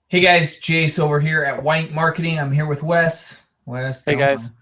Hey guys, Jase over here at Wank Marketing. I'm here with Wes. Wes, Hey tell guys. him.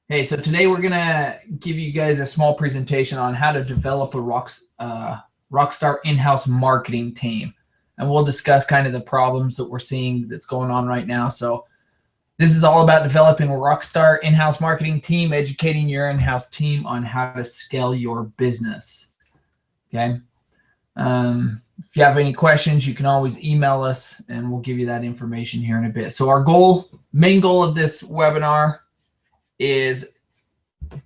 Hey, so today we're gonna give you guys a small presentation on how to develop a Rockstar in-house marketing team, and we'll discuss kind of the problems that we're seeing that's going on right now. So this is all about developing a Rockstar in-house marketing team, educating your in-house team on how to scale your business. Okay. If you have any questions, you can always email us and we'll give you that information here in a bit. So our main goal of this webinar is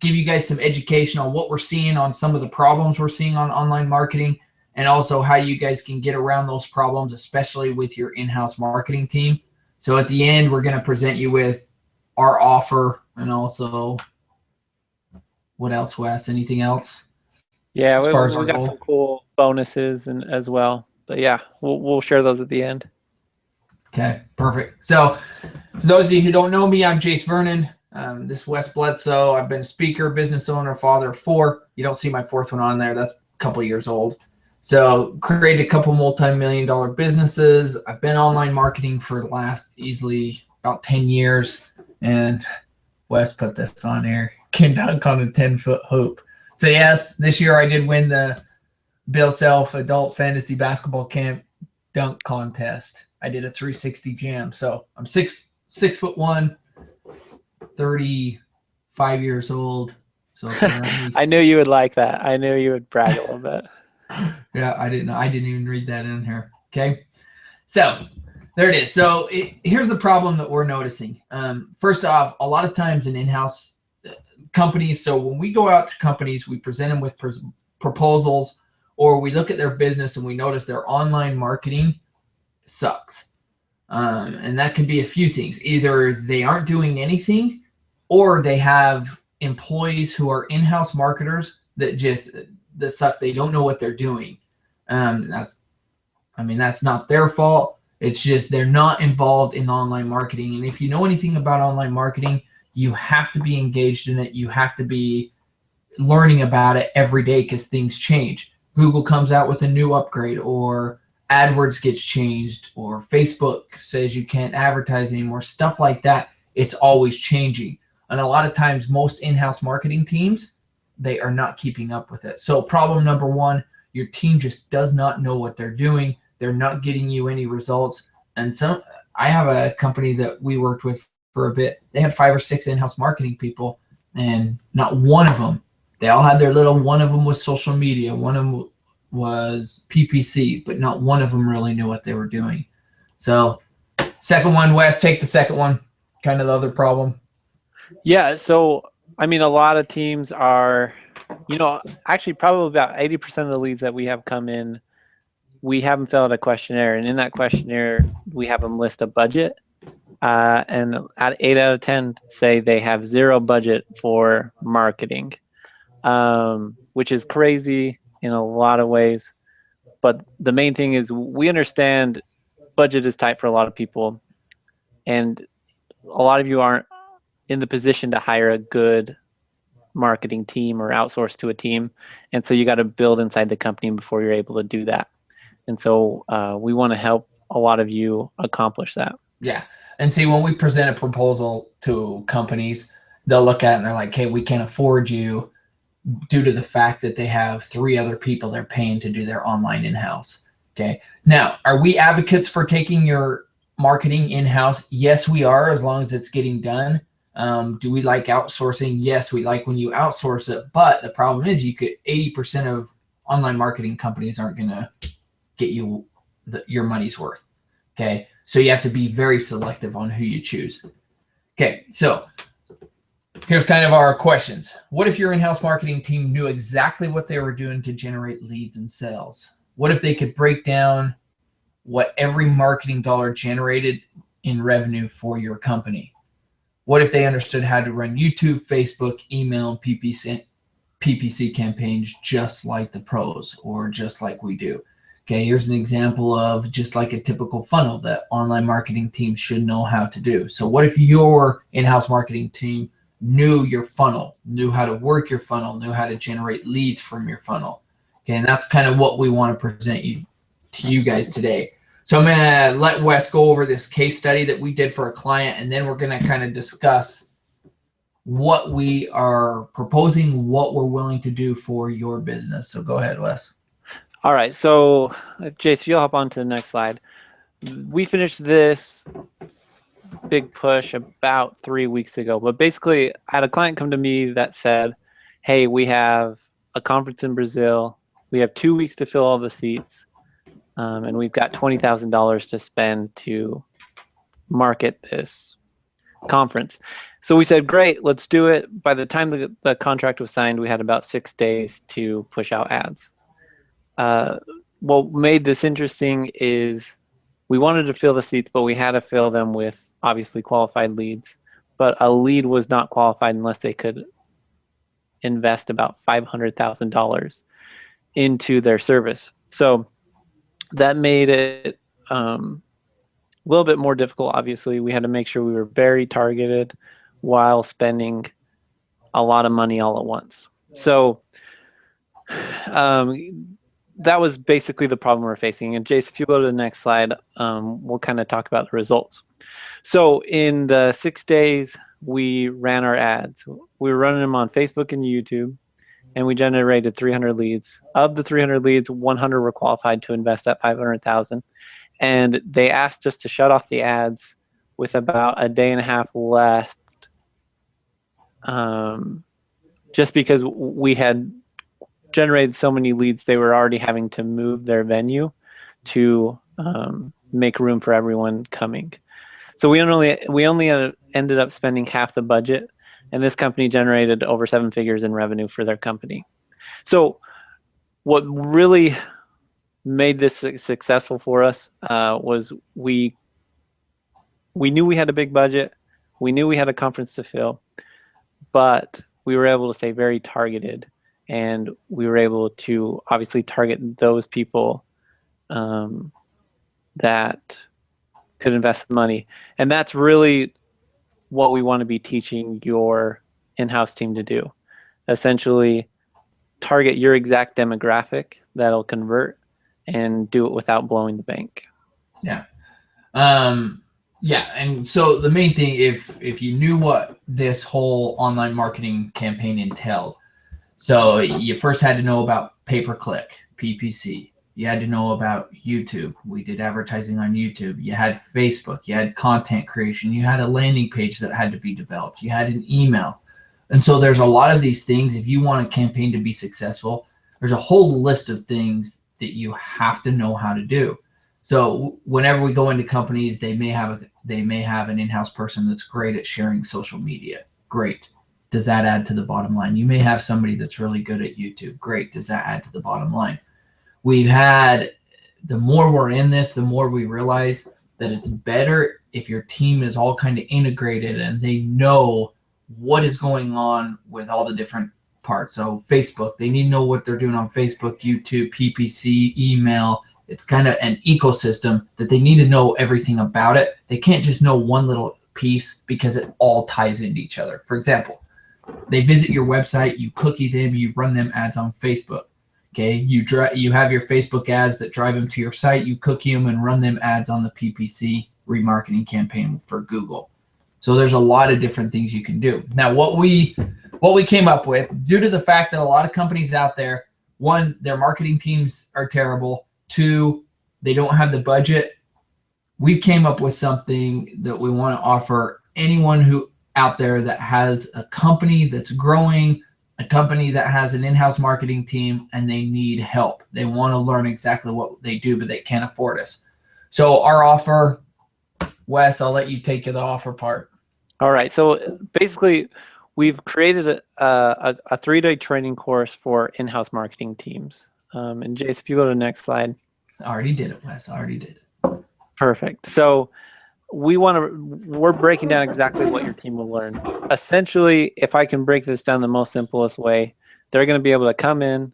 give you guys some education on what we're seeing on some of the problems we're seeing on online marketing, and also how you guys can get around those problems, especially with your in-house marketing team. So at the end, we're going to present you with our offer, and also what else, Wes? Anything else? Yeah, As far as our we got goal? some cool bonuses and as well. But yeah, we'll share those at the end. Okay, perfect. So for those of you who don't know me, I'm Jase Vernon. This is Wes Bledsoe. I've been a speaker, business owner, father of four. You don't see my fourth one on there. That's a couple years old. So created a couple multi-million-dollar businesses. I've been online marketing for the last easily about 10 years. And Wes put this on here. Can dunk on a 10-foot hoop. So yes, this year I did win the Bill Self Adult Fantasy Basketball Camp Dunk Contest. I did a 360 jam. So I'm 6'1", 35 years old. So I knew you would like that. I knew you would brag a little bit. Yeah, I didn't know. I didn't even read that in here. Okay. So there it is. So here's the problem that we're noticing. First off, a lot of times in in-house companies, so when we go out to companies, we present them with proposals, or we look at their business and we notice their online marketing sucks. And that could be a few things. Either they aren't doing anything, or they have employees who are in-house marketers that suck. They don't know what they're doing. That's not their fault. It's just they're not involved in online marketing. And if you know anything about online marketing, you have to be engaged in it. You have to be learning about it every day because things change. Google comes out with a new upgrade, or AdWords gets changed, or Facebook says you can't advertise anymore, stuff like that. It's always changing. And a lot of times most in-house marketing teams, they are not keeping up with it. So problem number one, your team just does not know what they're doing. They're not getting you any results. And so I have a company that we worked with for a bit. They had 5 or 6 in-house marketing people, and not one of them, they all had their little, one of them was social media, one of them was PPC, but not one of them really knew what they were doing. So second one, Wes, take the second one, kind of the other problem. Yeah, so I mean, a lot of teams are, actually probably about 80% of the leads that we have come in, we have them fill out a questionnaire, and in that questionnaire, we have them list a budget. And at 8 out of 10 say they have 0 budget for marketing, which is crazy in a lot of ways. But the main thing is we understand budget is tight for a lot of people, and a lot of you aren't in the position to hire a good marketing team or outsource to a team. And so you got to build inside the company before you're able to do that. And so we want to help a lot of you accomplish that. Yeah. And see, when we present a proposal to companies, they'll look at it and they're like, hey, we can't afford you due to the fact that they have 3 other people they're paying to do their online in-house. Okay. Now, are we advocates for taking your marketing in-house? Yes, we are, as long as it's getting done. Do we like outsourcing? Yes, we like when you outsource it. But the problem is 80% of online marketing companies aren't going to get you your money's worth. Okay. So you have to be very selective on who you choose. Okay. So here's kind of our questions. What if your in-house marketing team knew exactly what they were doing to generate leads and sales? What if they could break down what every marketing dollar generated in revenue for your company? What if they understood how to run YouTube, Facebook, email, and PPC campaigns just like the pros, or just like we do? Okay, here's an example of just like a typical funnel that online marketing teams should know how to do. So what if your in-house marketing team knew your funnel, knew how to work your funnel, knew how to generate leads from your funnel? Okay, and that's kind of what we want to present to you guys today. So I'm going to let Wes go over this case study that we did for a client, and then we're going to kind of discuss what we are proposing, what we're willing to do for your business. So go ahead, Wes. All right. So, Jase, if you'll hop on to the next slide. We finished this big push about 3 weeks ago. But basically, I had a client come to me that said, hey, we have a conference in Brazil. We have 2 weeks to fill all the seats. And we've got $20,000 to spend to market this conference. So we said, great, let's do it. By the time the contract was signed, we had about 6 days to push out ads. What made this interesting is we wanted to fill the seats, but we had to fill them with obviously qualified leads. But a lead was not qualified unless they could invest about $500,000 into their service. So that made it a little bit more difficult. Obviously, we had to make sure we were very targeted while spending a lot of money all at once. So that was basically the problem we're facing. And Jase, if you go to the next slide, we'll kind of talk about the results. So in the 6 days, we ran our ads. We were running them on Facebook and YouTube, and we generated 300 leads. Of the 300 leads, 100 were qualified to invest that $500,000. And they asked us to shut off the ads with about a day and a half left, just because we had generated so many leads, they were already having to move their venue to make room for everyone coming. So we only ended up spending half the budget, and this company generated over 7 figures in revenue for their company. So what really made this successful for us was we knew we had a big budget, we knew we had a conference to fill, but we were able to stay very targeted, and we were able to obviously target those people that could invest the money. And that's really what we want to be teaching your in-house team to do. Essentially, target your exact demographic that'll convert and do it without blowing the bank. Yeah. Yeah. And so the main thing, if you knew what this whole online marketing campaign entailed, so you first had to know about pay-per-click, PPC. You had to know about YouTube. We did advertising on YouTube. You had Facebook. You had content creation. You had a landing page that had to be developed. You had an email. And so there's a lot of these things. If you want a campaign to be successful, there's a whole list of things that you have to know how to do. So whenever we go into companies, they may have an in-house person that's great at sharing social media. Great. Does that add to the bottom line? You may have somebody that's really good at YouTube. Great. Does that add to the bottom line? The more we're in this, the more we realize that it's better if your team is all kind of integrated and they know what is going on with all the different parts. So Facebook, they need to know what they're doing on Facebook, YouTube, PPC, email. It's kind of an ecosystem that they need to know everything about it. They can't just know one little piece because it all ties into each other. For example, they visit your website, you cookie them, you run them ads on Facebook. Okay, you have your Facebook ads that drive them to your site, you cookie them and run them ads on the PPC remarketing campaign for Google. So there's a lot of different things you can do. Now, what we came up with, due to the fact that a lot of companies out there, one, their marketing teams are terrible. Two, they don't have the budget. We came up with something that we want to offer anyone who out there that has a company that's growing, a company that has an in-house marketing team, and they need help. They want to learn exactly what they do, but they can't afford us. So our offer, Wes, I'll let you take the offer part. All right. So basically, we've created a 3-day training course for in-house marketing teams. And Jase, if you go to the next slide. I already did it, Wes. I already did it. Perfect. So we're breaking down exactly what your team will learn. Essentially, if I can break this down the most simplest way, they're going to be able to come in,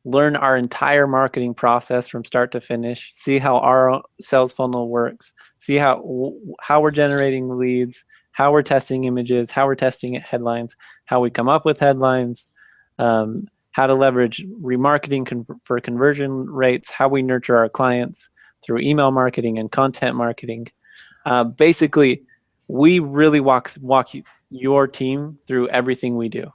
learn our entire marketing process from start to finish, see how our sales funnel works, see how we're generating leads, how we're testing images, how we're testing headlines, how we come up with headlines, how to leverage remarketing for conversion rates, how we nurture our clients through email marketing and content marketing. Basically, we really walk your team through everything we do.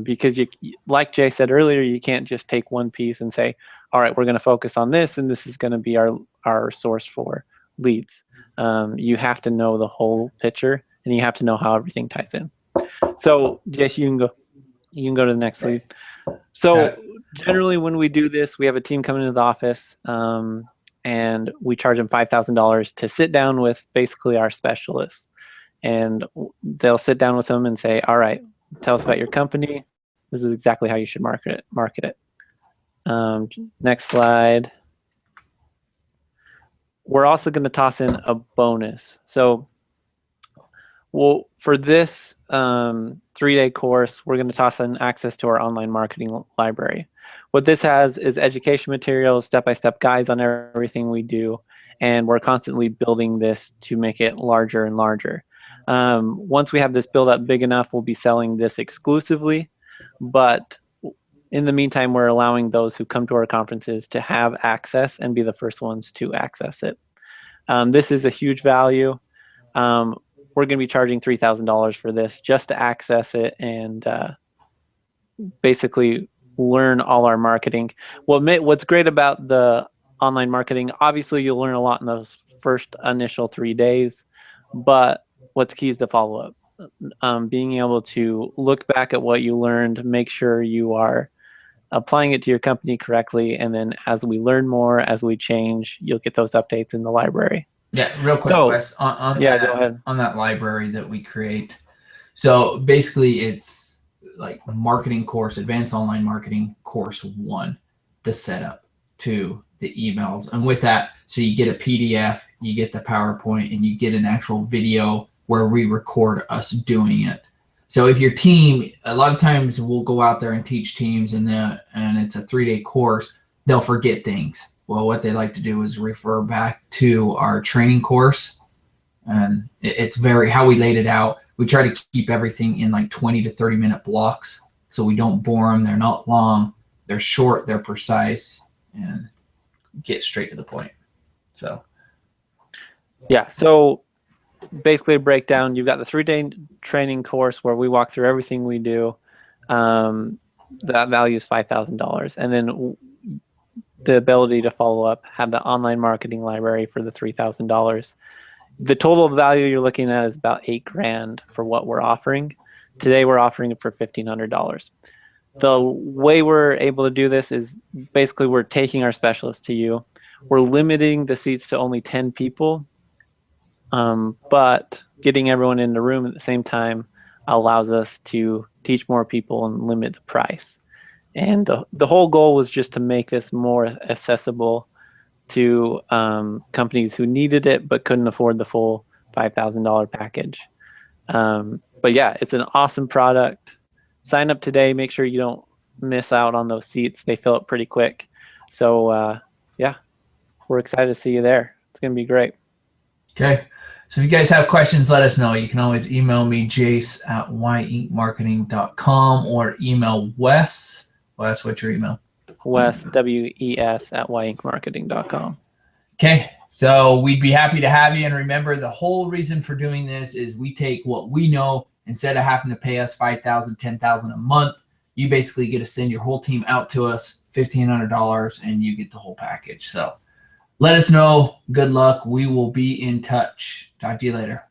Because like Jay said earlier, you can't just take one piece and say, all right, we're going to focus on this, and this is going to be our source for leads. You have to know the whole picture, and you have to know how everything ties in. So, Jay, you can go to the next lead. So generally when we do this, we have a team coming into the office, and we charge them $5,000 to sit down with basically our specialists. And they'll sit down with them and say, all right, tell us about your company. This is exactly how you should market it. Next slide. We're also going to toss in a bonus. So for this 3-day course, we're going to toss in access to our online marketing library. What this has is education materials, step-by-step guides on everything we do, and we're constantly building this to make it larger and larger. Once we have this build up big enough, we'll be selling this exclusively, but in the meantime, we're allowing those who come to our conferences to have access and be the first ones to access it. This is a huge value. We're going to be charging $3,000 for this just to access it and basically learn all our marketing. What's great about the online marketing, obviously you'll learn a lot in those first initial 3 days, but what's key is the follow-up. Being able to look back at what you learned, make sure you are applying it to your company correctly, and then as we learn more, as we change, you'll get those updates in the library. Yeah, real quick, Wes, on that library that we create. So basically it's like a marketing course, advanced online marketing course 1, the setup to the emails. And with that, so you get a PDF, you get the PowerPoint, and you get an actual video where we record us doing it. So if your team, a lot of times we'll go out there and teach teams and it's a 3-day course, they'll forget things. Well, what they like to do is refer back to our training course. And it's how we laid it out. We try to keep everything in like 20 to 30 minute blocks so we don't bore them. They're not long, they're short, they're precise, and get straight to the point. So, yeah. So basically a breakdown. You've got the 3-day training course where we walk through everything we do. That value is $5,000. And then the ability to follow up, have the online marketing library for the $3,000. The total value you're looking at is about $8,000 for what we're offering. Today we're offering it for $1,500. The way we're able to do this is basically we're taking our specialists to you. We're limiting the seats to only 10 people, but getting everyone in the room at the same time allows us to teach more people and limit the price. And the whole goal was just to make this more accessible to companies who needed it but couldn't afford the full $5,000 package. But yeah, it's an awesome product. Sign up today. Make sure you don't miss out on those seats. They fill up pretty quick. So yeah, we're excited to see you there. It's going to be great. Okay. So if you guys have questions, let us know. You can always email me, Jase at yinkmarketing.com, or email Wes. Wes, what's your email? Wes, WES at yinkmarketing.com. Okay. So we'd be happy to have you. And remember, the whole reason for doing this is we take what we know, instead of having to pay us $5,000, $10,000 a month, you basically get to send your whole team out to us, $1,500, and you get the whole package. So let us know. Good luck. We will be in touch. Talk to you later.